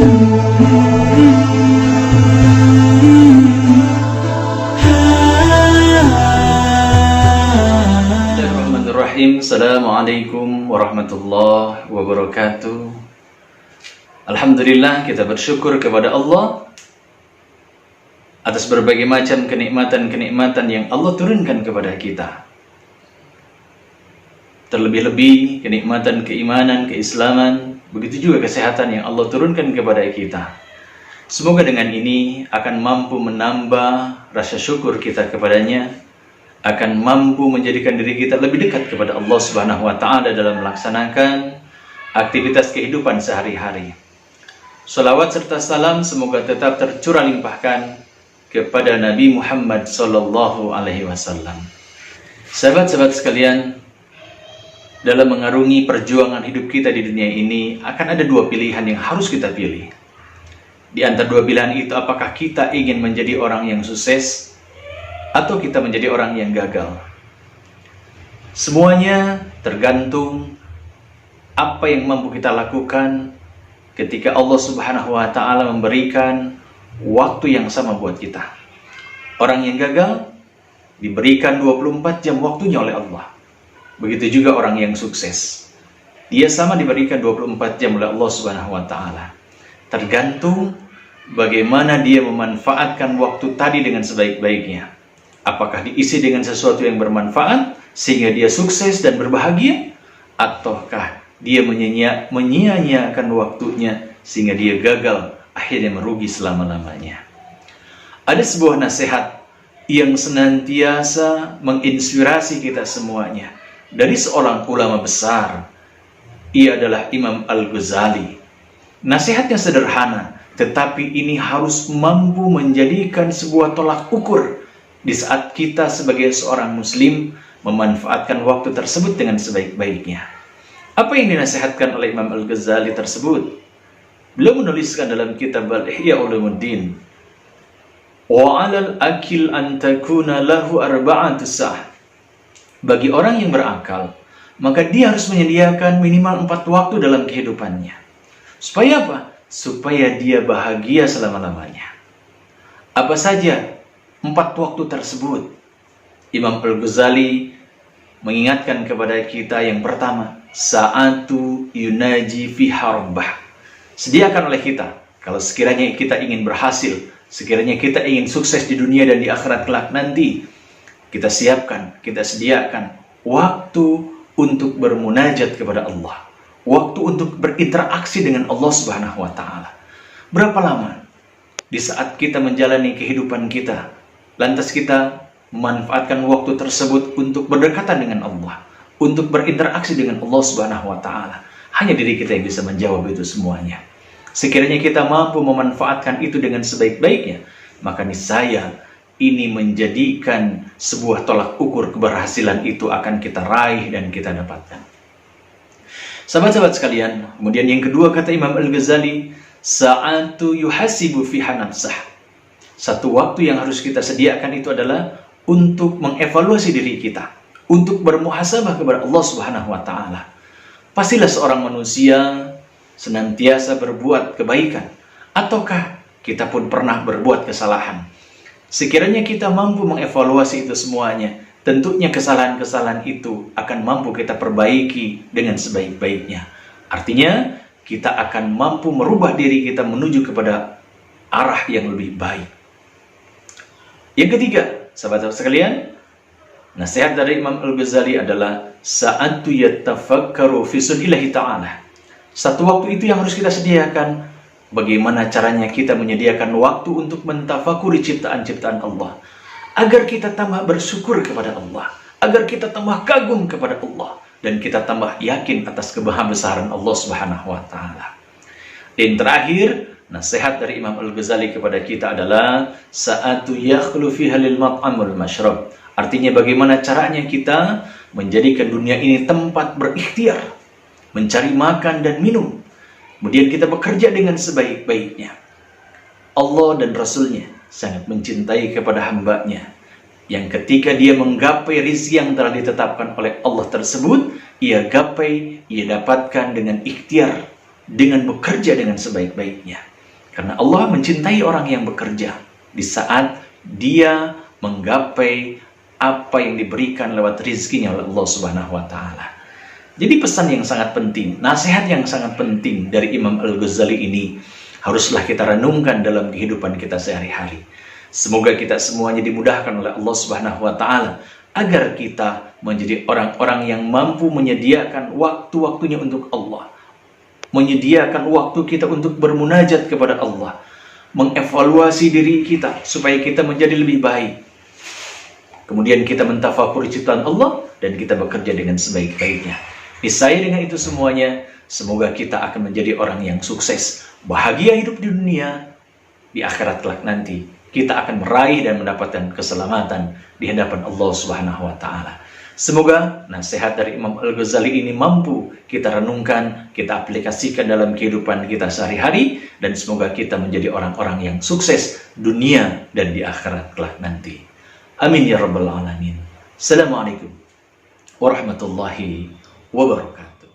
Bismillahirrahmanirrahim. Assalamualaikum warahmatullahi wabarakatuh. Alhamdulillah, kita bersyukur kepada Allah atas berbagai macam kenikmatan-kenikmatan yang Allah turunkan kepada kita. Terlebih-lebih kenikmatan keimanan, keislaman, begitu juga kesehatan yang Allah turunkan kepada kita. Semoga dengan ini akan mampu menambah rasa syukur kita kepadanya, akan mampu menjadikan diri kita lebih dekat kepada Allah Subhanahu wa taala dalam melaksanakan aktivitas kehidupan sehari-hari. Salawat serta salam semoga tetap tercurah limpahkan kepada Nabi Muhammad sallallahu alaihi wasallam. Sahabat-sahabat sekalian, dalam mengarungi perjuangan hidup kita di dunia ini akan ada dua pilihan yang harus kita pilih. Di antara dua pilihan itu, apakah kita ingin menjadi orang yang sukses atau kita menjadi orang yang gagal? Semuanya tergantung apa yang mampu kita lakukan ketika Allah Subhanahu wa taala memberikan waktu yang sama buat kita. Orang yang gagal diberikan 24 jam waktunya oleh Allah. Begitu juga orang yang sukses, dia sama diberikan 24 jam oleh Allah Subhanahu wa taala. Tergantung bagaimana dia memanfaatkan waktu tadi dengan sebaik-baiknya. Apakah diisi dengan sesuatu yang bermanfaat sehingga dia sukses dan berbahagia, ataukah dia menyia-nyiakan waktunya sehingga dia gagal, akhirnya merugi selama-lamanya. Ada sebuah nasihat yang senantiasa menginspirasi kita semuanya dari seorang ulama besar. Ia adalah Imam Al-Ghazali. Nasihatnya sederhana, tetapi ini harus mampu menjadikan sebuah tolak ukur di saat kita sebagai seorang muslim memanfaatkan waktu tersebut dengan sebaik-baiknya. Apa yang dinasihatkan oleh Imam Al-Ghazali tersebut? Beliau menuliskan dalam kitab Al-Ihya Ulumuddin, wa 'alal akil an takuna lahu arba'atu sah. Bagi orang yang berakal, maka dia harus menyediakan minimal 4 waktu dalam kehidupannya. Supaya apa? Supaya dia bahagia selama-lamanya. Apa saja 4 waktu tersebut? Imam Al-Ghazali mengingatkan kepada kita yang pertama, sa'atu yunaji fi harbah. Sediakan oleh kita, kalau sekiranya kita ingin berhasil, sekiranya kita ingin sukses di dunia dan di akhirat kelak nanti, kita siapkan, kita sediakan waktu untuk bermunajat kepada Allah, waktu untuk berinteraksi dengan Allah Subhanahu wa taala. Berapa lama di saat kita menjalani kehidupan kita, lantas kita memanfaatkan waktu tersebut untuk berdekatan dengan Allah, untuk berinteraksi dengan Allah Subhanahu wa taala? Hanya diri kita yang bisa menjawab itu semuanya. Sekiranya kita mampu memanfaatkan itu dengan sebaik-baiknya, maka niscaya ini menjadikan sebuah tolak ukur keberhasilan itu akan kita raih dan kita dapatkan. Sahabat-sahabat sekalian, kemudian yang kedua kata Imam Al-Ghazali, sa'atu yuhasibu fiha nafsah. Satu waktu yang harus kita sediakan itu adalah untuk mengevaluasi diri kita, untuk bermuhasabah kepada Allah Subhanahu wa taala. Pastilah seorang manusia senantiasa berbuat kebaikan, ataukah kita pun pernah berbuat kesalahan? Sekiranya kita mampu mengevaluasi itu semuanya, tentunya kesalahan-kesalahan itu akan mampu kita perbaiki dengan sebaik-baiknya. Artinya, kita akan mampu merubah diri kita menuju kepada arah yang lebih baik. Yang ketiga, sahabat-sahabat sekalian, nasihat dari Imam Al-Ghazali adalah sa'atu yattafakkaru fi sunillahi ta'ala. Satu waktu itu yang harus kita sediakan. Bagaimana caranya kita menyediakan waktu untuk mentafakuri ciptaan-ciptaan Allah, agar kita tambah bersyukur kepada Allah, agar kita tambah kagum kepada Allah, dan kita tambah yakin atas kemahabesaran Allah Subhanahu wa taala. Dan terakhir, nasihat dari Imam Al-Ghazali kepada kita adalah sa'atu yakhlu fiha lil mat'am wal mashrab. Artinya bagaimana caranya kita menjadikan dunia ini tempat berikhtiar, mencari makan dan minum. Kemudian kita bekerja dengan sebaik-baiknya. Allah dan Rasulnya sangat mencintai kepada hambanya, yang ketika dia menggapai rizki yang telah ditetapkan oleh Allah tersebut, ia gapai, ia dapatkan dengan ikhtiar, dengan bekerja dengan sebaik-baiknya. Karena Allah mencintai orang yang bekerja di saat dia menggapai apa yang diberikan lewat rizkinya oleh Allah Subhanahu wa Ta'ala. Jadi pesan yang sangat penting, nasihat yang sangat penting dari Imam Al-Ghazali ini haruslah kita renungkan dalam kehidupan kita sehari-hari. Semoga kita semuanya dimudahkan oleh Allah Subhanahu wa Ta'ala agar kita menjadi orang-orang yang mampu menyediakan waktu-waktunya untuk Allah, menyediakan waktu kita untuk bermunajat kepada Allah, mengevaluasi diri kita supaya kita menjadi lebih baik. Kemudian kita mentafakuri ciptaan Allah dan kita bekerja dengan sebaik-baiknya. Niscaya dengan itu semuanya, semoga kita akan menjadi orang yang sukses, bahagia hidup di dunia, di akhirat kelak nanti kita akan meraih dan mendapatkan keselamatan di hadapan Allah Subhanahu wa Ta'ala. Semoga nasihat dari Imam Al-Ghazali ini mampu kita renungkan, kita aplikasikan dalam kehidupan kita sehari-hari, dan semoga kita menjadi orang-orang yang sukses dunia dan di akhirat kelak nanti. Amin ya rabbal alamin. Assalamualaikum warahmatullahi wabarakatuh.